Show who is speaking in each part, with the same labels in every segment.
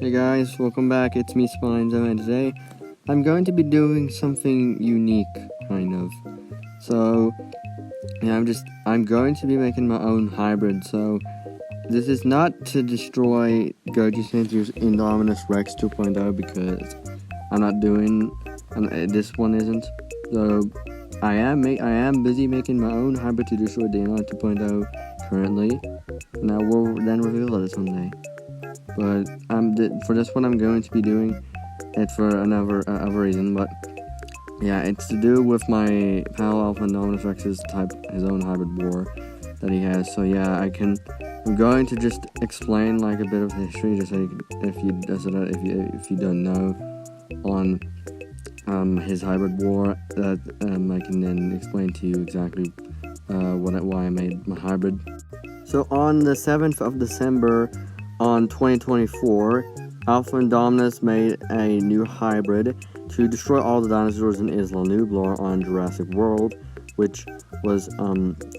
Speaker 1: Hey guys, welcome back. It's me, Spinzo, and today I'm going to be doing something unique, kind of. So, yeah, I'm going to be making my own hybrid. So, this is not to destroy Goji Sensu's Indominus Rex 2.0 because I'm not doing, this one isn't. So, I am busy making my own hybrid to destroy the Indominus 2.0 currently. And I will then reveal it someday. But for this one, I'm going to be doing it for another reason. But yeah, it's to do with my Palo Alpha Indominus Rex's his own hybrid war that he has. So yeah, I'm going to just explain like a bit of history, just so if you don't know on his hybrid war, that I can then explain to you exactly why I made my hybrid. So on the 7th of December. On 2024, Alpha Indominus made a new hybrid to destroy all the dinosaurs in Isla Nublar on Jurassic World, which was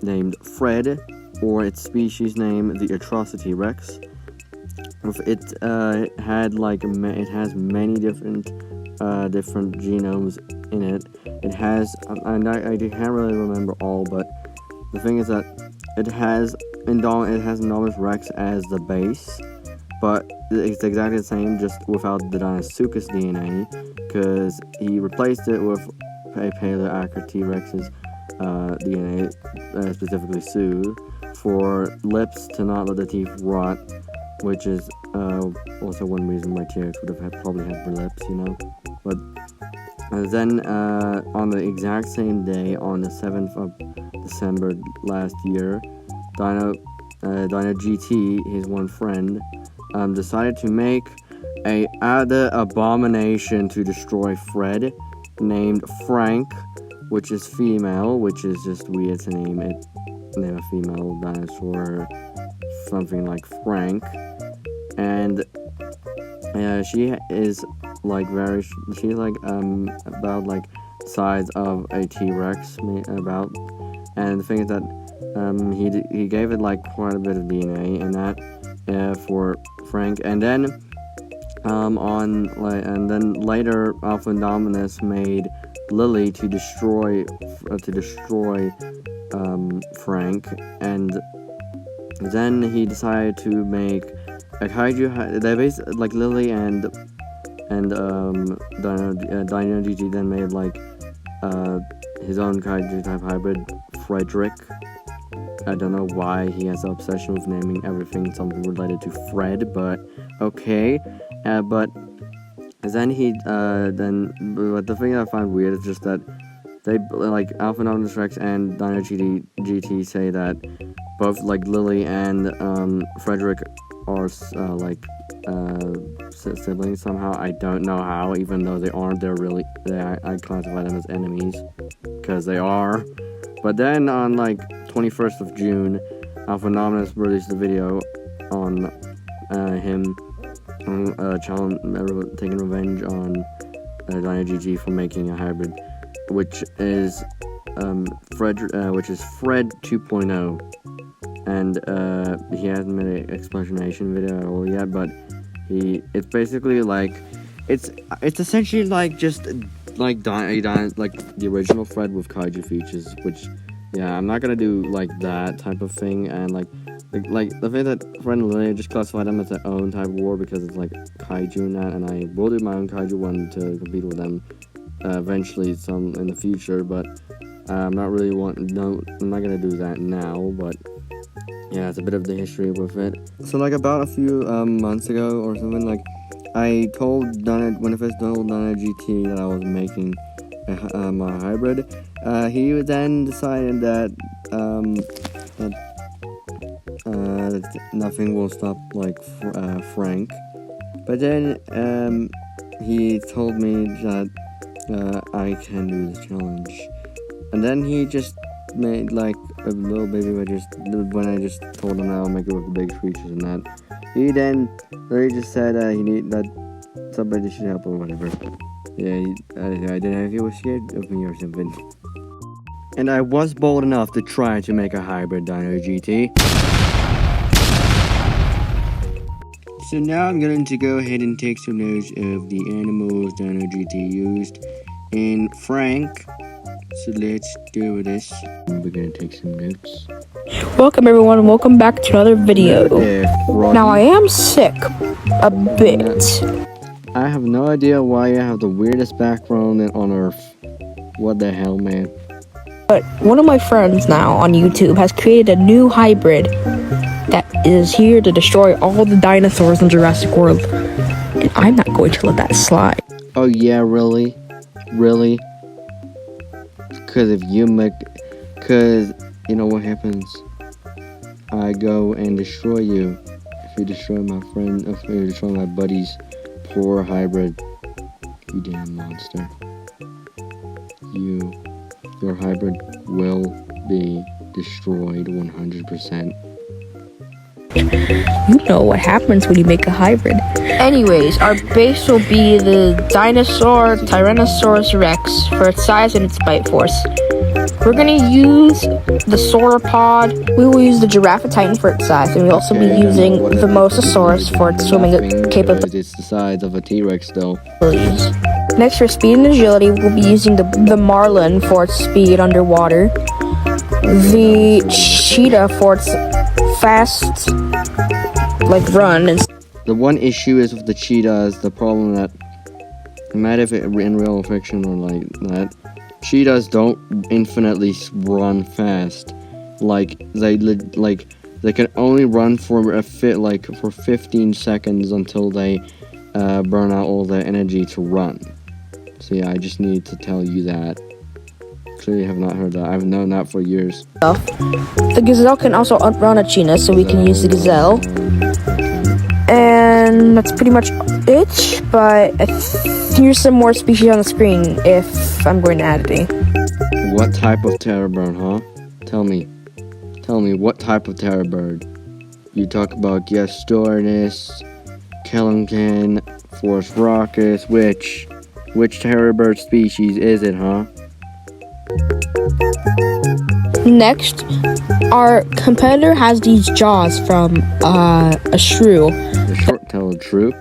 Speaker 1: named Fred, or its species name, the Atrocity Rex. It has many different genomes in it. It has, I can't really remember all, but the thing is that it has Indominus Rex as the base, but it's exactly the same, just without the Deinosuchus DNA, because he replaced it with a Paleoarctic T-Rex's DNA, specifically Soothe, for lips to not let the teeth rot, which is also one reason why T-Rex would have probably had lips, you know. But then on the exact same day, on the 7th of December last year, Dino GT, his one friend, decided to make a other abomination to destroy Fred, named Frank, which is female, which is just weird to name a female dinosaur something like Frank. And she is like about like size of a T-Rex about. And the thing is that he gave it like quite a bit of DNA in that for Frank, and then later Alpha Indominus made Lily to destroy Frank, and then he decided to make a kaiju. They basically like Lily and Dino GG then made like his own kaiju type hybrid, Frederick. I don't know why he has an obsession with naming everything something related to Fred, but okay. But then but the thing I find weird is just that they like Alpha Indominus Rex and Dino GT say that both like Lily and Frederick are siblings somehow. I don't know how, even though they aren't. I classify them as enemies because they are. But then on like 21st of June, Alpha Indominus released a video on him taking revenge on Dino GG for making a hybrid, which is Fred 2.0, and he hasn't made an explanation video at all yet. But it's basically like it's essentially like just like the original Fred with kaiju features, which yeah, I'm not gonna do like that type of thing. And like the thing that Fred and Lily just classify them as their own type of war because it's like kaiju and that, and I will do my own kaiju one to compete with them eventually some in the future, but I'm not gonna do that now. But yeah, it's a bit of the history with it. So like about a few months ago or something, like I told when I first told Dino GT that I was making my hybrid, he then decided that nothing will stop like Frank. But then he told me that I can do this challenge, and then he just made like a little baby when I just told him I'll make it with the big creatures and that. He just said that somebody should help or whatever. Yeah, I didn't know if he was scared of me or something. And I was bold enough to try to make a hybrid Dino GT. So now I'm going to go ahead and take some notes of the animals Dino GT used in Frank. So let's do this. We're going to take some notes.
Speaker 2: Welcome everyone and welcome back to another video. Now I am sick a bit.
Speaker 1: I have no idea why you have the weirdest background on earth. What the hell, man?
Speaker 2: But one of my friends now on YouTube has created a new hybrid that is here to destroy all the dinosaurs in Jurassic World. And I'm not going to let that slide.
Speaker 1: Oh yeah, really? Really? Because if you make... Because, you know what happens? I go and destroy you. If you destroy my friend, if you destroy my buddy's poor hybrid. You damn monster. Your hybrid will be destroyed 100%.
Speaker 2: You know what happens when you make a hybrid. Anyways, our base will be the dinosaur Tyrannosaurus Rex for its size and its bite force. We're gonna use the sauropod. We will use the Giraffe Titan for its size, and we'll also be using the Mosasaurus for its swimming capabilities.
Speaker 1: It's the size of a T-Rex though.
Speaker 2: Next, for speed and agility, we'll be using the Marlin for its speed underwater, the Cheetah for its fast, run. And
Speaker 1: the one issue is with the cheetah is the problem that, no matter if it in real fiction or like that, cheetahs don't infinitely run fast. They can only run for for 15 seconds until they burn out all their energy to run. So yeah, I just need to tell you that. Clearly have not heard that. I've known that for years.
Speaker 2: The gazelle can also outrun a cheetah, so we can use the gazelle. And that's pretty much it, but here's some more species on the screen if I'm going to add any.
Speaker 1: What type of terror bird, huh? Tell me, what type of terror bird? You talk about Gestornis, Kellenkin, Forest Raucus, which terror bird species is it, huh?
Speaker 2: Next, our competitor has these jaws from a shrew.
Speaker 1: The short-tailed shrew,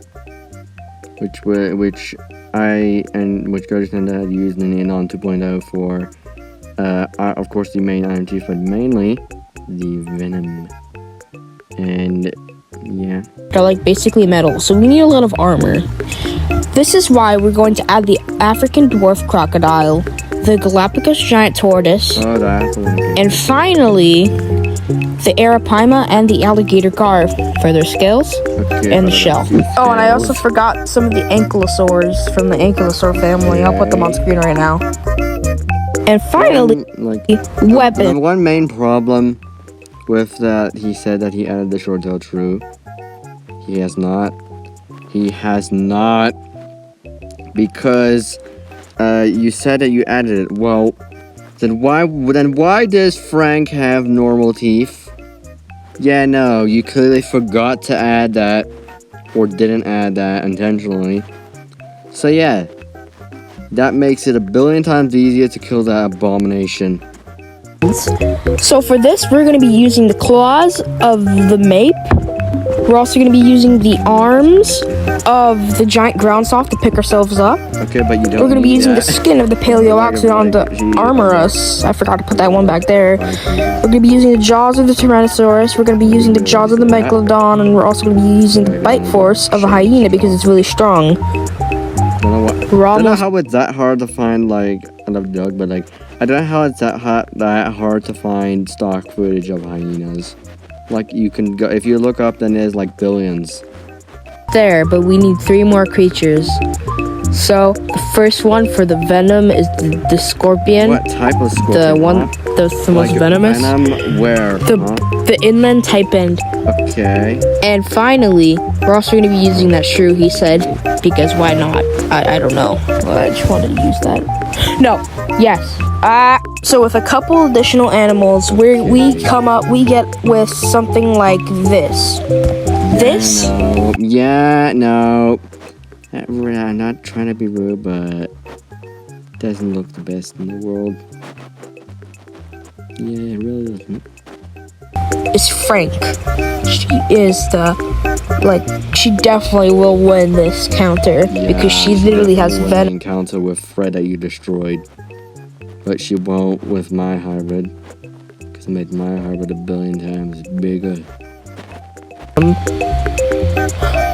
Speaker 1: which Ghost had used in Anon 2.0 for, of course, the main Iron Chief, but mainly the Venom. And yeah,
Speaker 2: they're basically metal, so we need a lot of armor. This is why we're going to add the African dwarf crocodile, the Galapagos giant tortoise, and finally the Arapaima and the alligator gar for their scales and the shell. Oh, and I also forgot some of the ankylosaurs from the ankylosaur family. I'll put them on screen right now. And finally, weapon.
Speaker 1: The one main problem with that, he said that he added the short-tailed shrew. He has not. Because you said that you added it. Well, then why does Frank have normal teeth? Yeah, no, you clearly forgot to add that, or didn't add that intentionally. So yeah, that makes it a billion times easier to kill that abomination.
Speaker 2: So for this, we're going to be using the claws of the Mape. We're also going to be using the arms of the giant ground soft to pick ourselves up.
Speaker 1: Okay, but you don't.
Speaker 2: We're going to be using the skin of the Paleoxodon to armor us. I forgot to put that one back there. We're going to be using the jaws of the Tyrannosaurus. We're going to be using the jaws of the Megalodon, and we're also going to be using the bite force of a hyena because it's really strong.
Speaker 1: I don't know how it's that hard to find, I love Doug, but I don't know how it's that hard to find stock footage of hyenas. You can go, if you look up, then there's billions.
Speaker 2: There, but we need 3 more creatures. So the first one for the venom is the scorpion.
Speaker 1: What type of scorpion?
Speaker 2: The most venomous.
Speaker 1: Venom where?
Speaker 2: The inland type end.
Speaker 1: Okay.
Speaker 2: And finally, we're also going to be using that shrew, he said, because why not? I don't know. I just wanted to use that. No. Yes. So with a couple additional animals, we get with something like this. This?
Speaker 1: Yeah, no. I'm not trying to be rude, but it doesn't look the best in the world. Yeah, it really doesn't.
Speaker 2: is Frank. She is she definitely will win this counter because she literally has venom.
Speaker 1: Encounter with Fred that you destroyed, but she won't with my hybrid because I made my hybrid 1,000,000,000 times bigger.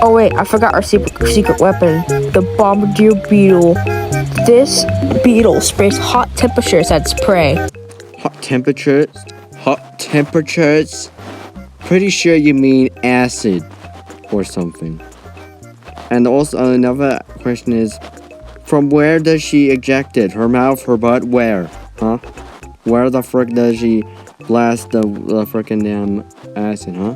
Speaker 2: Oh wait, I forgot our secret weapon, the bombardier beetle. This beetle sprays hot temperatures at its prey.
Speaker 1: Hot temperatures? Hot temperatures? Pretty sure you mean acid or something. And also another question is, from where does she eject it? Her mouth, her butt, where? Huh? Where the frick does she blast the frickin' damn acid, huh?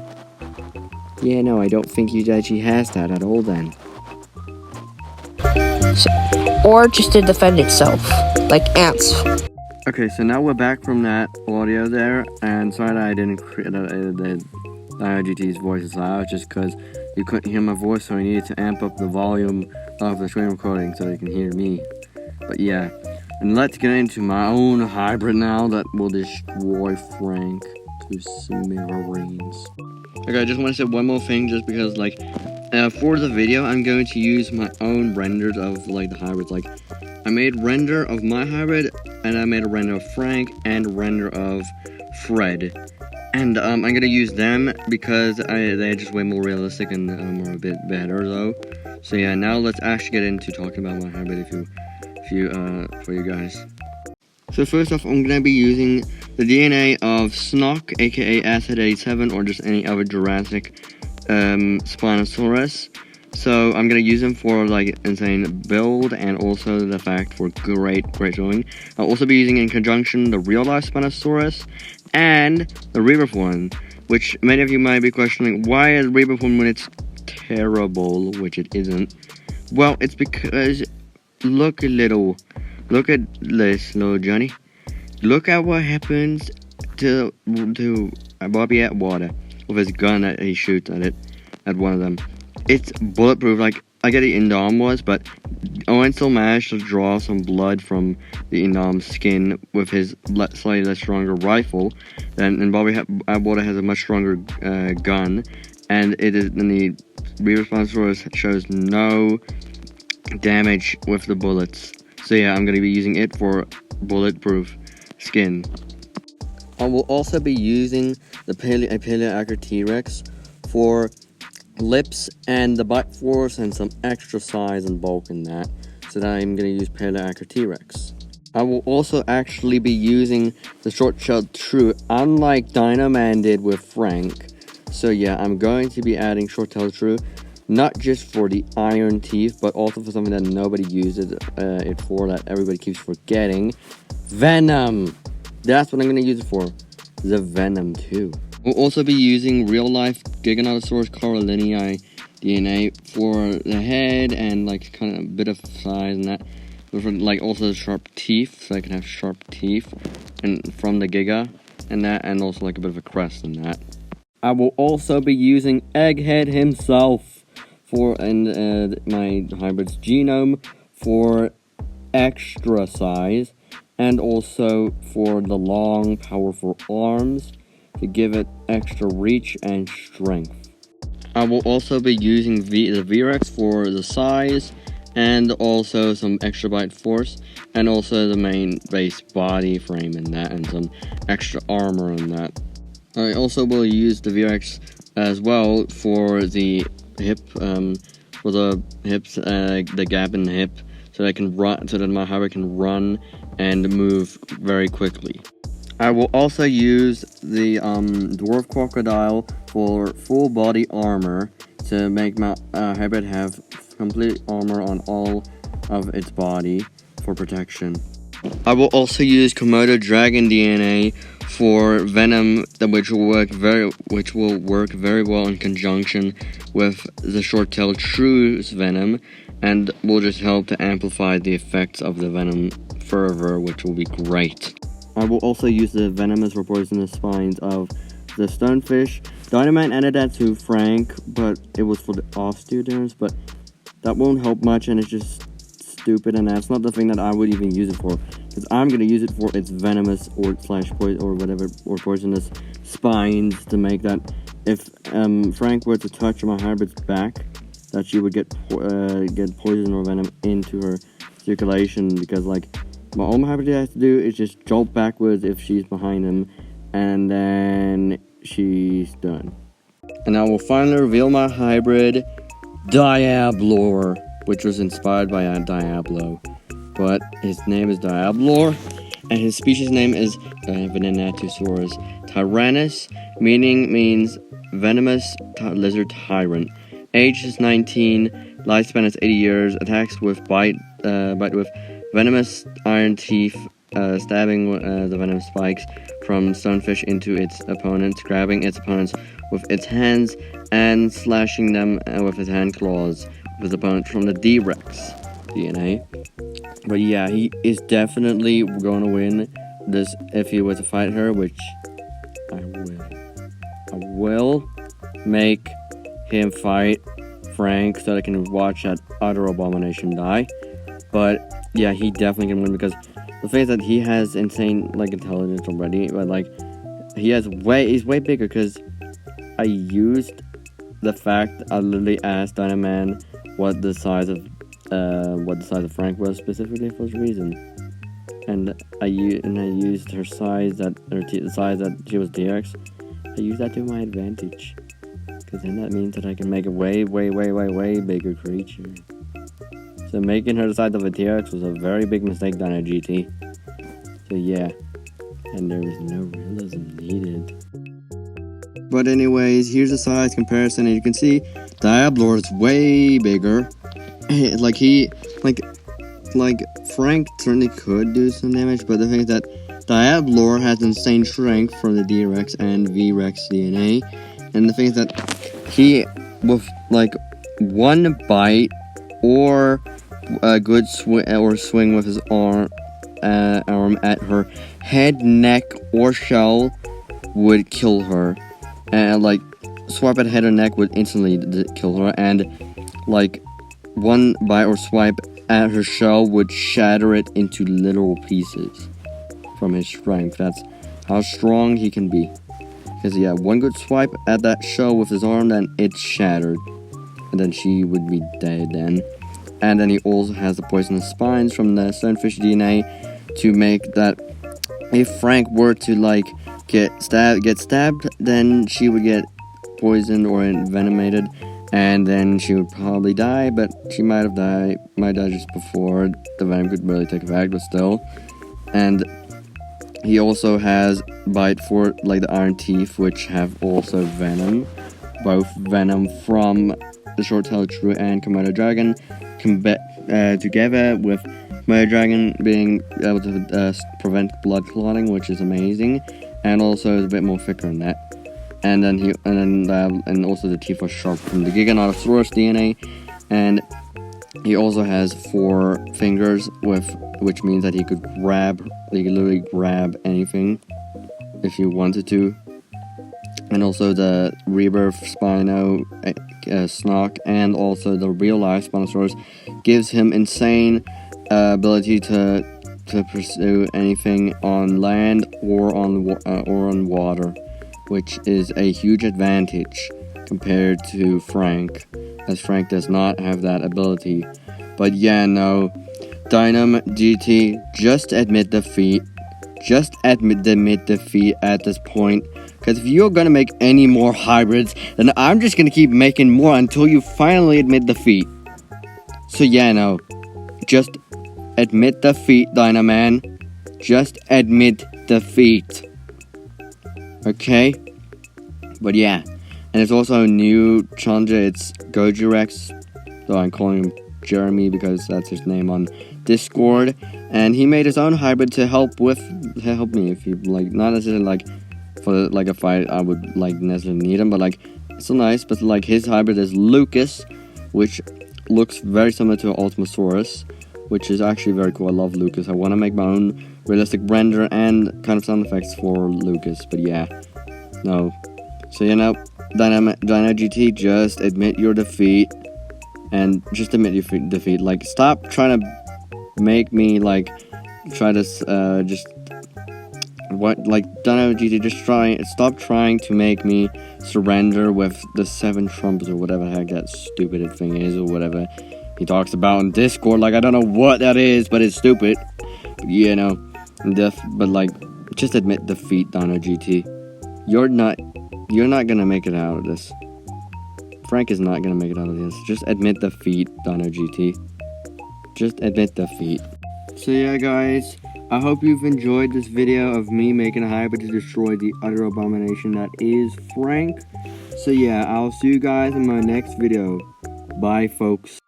Speaker 1: Yeah, no, I don't think that she has that at all then.
Speaker 2: Or just to defend itself, like ants.
Speaker 1: Okay, so now we're back from that audio there, and sorry that I didn't create the IGT's voice is loud, just because you couldn't hear my voice, so I needed to amp up the volume of the screen recording so you can hear me. But yeah, and let's get into my own hybrid now that will destroy Frank to smithereens. Okay, I just want to say one more thing, just because, for the video, I'm going to use my own renders of, the hybrids. I made render of my hybrid, and I made a render of Frank, and a render of Fred. And, I'm gonna use them because they're just way more realistic and, are a bit better, though. So yeah, now let's actually get into talking about my hybrid for you guys. So first off, I'm gonna be using the DNA of Snock, aka Acid 87, or just any other Jurassic Spinosaurus. So I'm gonna use them for insane build, and also the fact for great showing. I'll also be using in conjunction the real life Spinosaurus and the rebirth one, which many of you might be questioning, why is rebirth one when it's terrible, which it isn't. Well, it's because look at this little Johnny. Look at what happens to Bobby Atwater with his gun that he shoots at one of them. It's bulletproof. I get the Indom was, but Owen still managed to draw some blood from the Indom's skin with his slightly less stronger rifle. And Bobby Atwater has a much stronger gun, and the Re-Responsosaurus shows no damage with the bullets. So yeah, I'm gonna be using it for bulletproof skin. I will also be using the Paleoacre T-Rex for lips and the bite force and some extra size and bulk in that. So that I'm gonna use Paleoacre T-Rex. I will also actually be using the short-tailed shrew, unlike Dino Man did with Frank. So yeah, I'm going to be adding short-tailed shrew, not just for the iron teeth, but also for something that nobody uses it for, that everybody keeps forgetting. Venom! That's what I'm going to use it for. The Venom too. We'll also be using real-life Giganotosaurus carolinii DNA for the head and kind of a bit of size and that. But for also sharp teeth, so I can have sharp teeth and from the Giga and that, and also a bit of a crest in that. I will also be using Egghead himself for my hybrid's genome for extra size, and also for the long, powerful arms to give it extra reach and strength. I will also be using the V-Rex for the size, and also some extra bite force, and also the main base body frame in that, and some extra armor in that. I also will use the V-Rex as well for the hip, for the hips, the gap in the hip, so that I can run, so that my hybrid can run and move very quickly. I will also use the dwarf crocodile for full body armor to make my hybrid have complete armor on all of its body for protection. I will also use Komodo dragon DNA for venom, which will work very well in conjunction with the short-tailed shrew's venom, and will just help to amplify the effects of the venom further, which will be great. I will also use the venomous or poisonous spines of the stonefish. Dynamite added that to Frank, but it was for the osteoderms, but that won't help much, and it's just stupid, and that's not the thing that I would even use it for. because I'm gonna use it for its venomous or poisonous spines to make that if Frank were to touch my hybrid's back, that she would get poison or venom into her circulation, because like all my hybrid has to do is just jolt backwards if she's behind him, and then she's done. And I will finally reveal my hybrid, Diablor, which was inspired by Diablo, but his name is Diablor, and his species name is Venenatosaurus tyrannus, means venomous lizard tyrant. Age is 19, lifespan is 80 years, attacks with bite with venomous iron teeth, stabbing the venomous spikes from stonefish into its opponents, grabbing its opponents with its hands, and slashing them with his hand claws with his opponents from the D-Rex DNA. But yeah, he is definitely going to win this if he were to fight her, which I will make him fight Frank so that I can watch that utter abomination die. But yeah, he definitely can win, because the thing is that he has insane like intelligence already, but like he's way bigger, because I used the fact I literally asked Dynaman what the size of Frank was specifically for this reason, and I used her size the size that she was T-Rex. I used that to my advantage, because then that means that I can make a way bigger creature. So making her the size of a T-Rex was a very big mistake done at GT. So yeah, and there was no realism needed. But anyways, here's a size comparison, and you can see Diablor is way bigger. like Frank certainly could do some damage, but the thing is that Diablor has insane strength from the D-Rex and V-Rex DNA, and the thing is that he, with like one bite or a good swing with his arm at her head, neck, or shell would kill her. And like swipe at head or neck would instantly kill her, and like one bite or swipe at her shell would shatter it into literal pieces from his strength. That's how strong he can be. Because yeah, one good swipe at that shell with his arm, then it's shattered, and then she would be dead then. And then he also has the poisonous spines from the stonefish DNA to make that if Frank were to like get stabbed, then she would get poisoned or envenomated, and then she would probably die, but she might die just before the venom could really take effect, but still. And he also has bite for like the iron teeth, which have also venom, both venom from the short-tailed shrew and Komodo dragon together, with Komodo dragon being able to prevent blood clotting, which is amazing, and also is a bit more thicker than that. And also the teeth are sharp from the Giganotosaurus DNA, and he also has 4 fingers, which means that he could literally grab anything if you wanted to. And also the rebirth Spino Snock, and also the real life Spinosaurus gives him insane ability to pursue anything on land or on water, which is a huge advantage compared to Frank, as Frank does not have that ability. But yeah, no, Dynam GT, just admit defeat. Just admit defeat at this point. Because if you're gonna make any more hybrids, then I'm just gonna keep making more until you finally admit defeat. So yeah, no, just admit defeat, Dynaman. Just admit defeat. Okay? But yeah. And it's also a new challenger. It's Gojirex. So I'm calling him Jeremy because that's his name on Discord. And he made his own hybrid to help me. If you like, not necessarily like for like a fight I would like necessarily need him, but like it's so nice. But like his hybrid is Lucas, which looks very similar to Ultimasaurus, which is actually very cool. I love Lucas. I want to make my own realistic render and kind of sound effects for Lucas, but yeah, no. So you know, Dyna GT, just admit your defeat, and just admit your defeat. Like, stop trying to make me like try to just Dino GT, just stop trying to make me surrender with the 7 trumpets or whatever the heck that stupid thing is, or whatever he talks about in Discord. Like, I don't know what that is, but it's stupid. You know, but like, just admit defeat, Dino GT. You're not gonna make it out of this. Frank is not gonna make it out of this. Just admit defeat, Dino GT. Just admit defeat. So yeah, guys, I hope you've enjoyed this video of me making a hybrid to destroy the utter abomination that is Frank. So yeah, I'll see you guys in my next video. Bye, folks.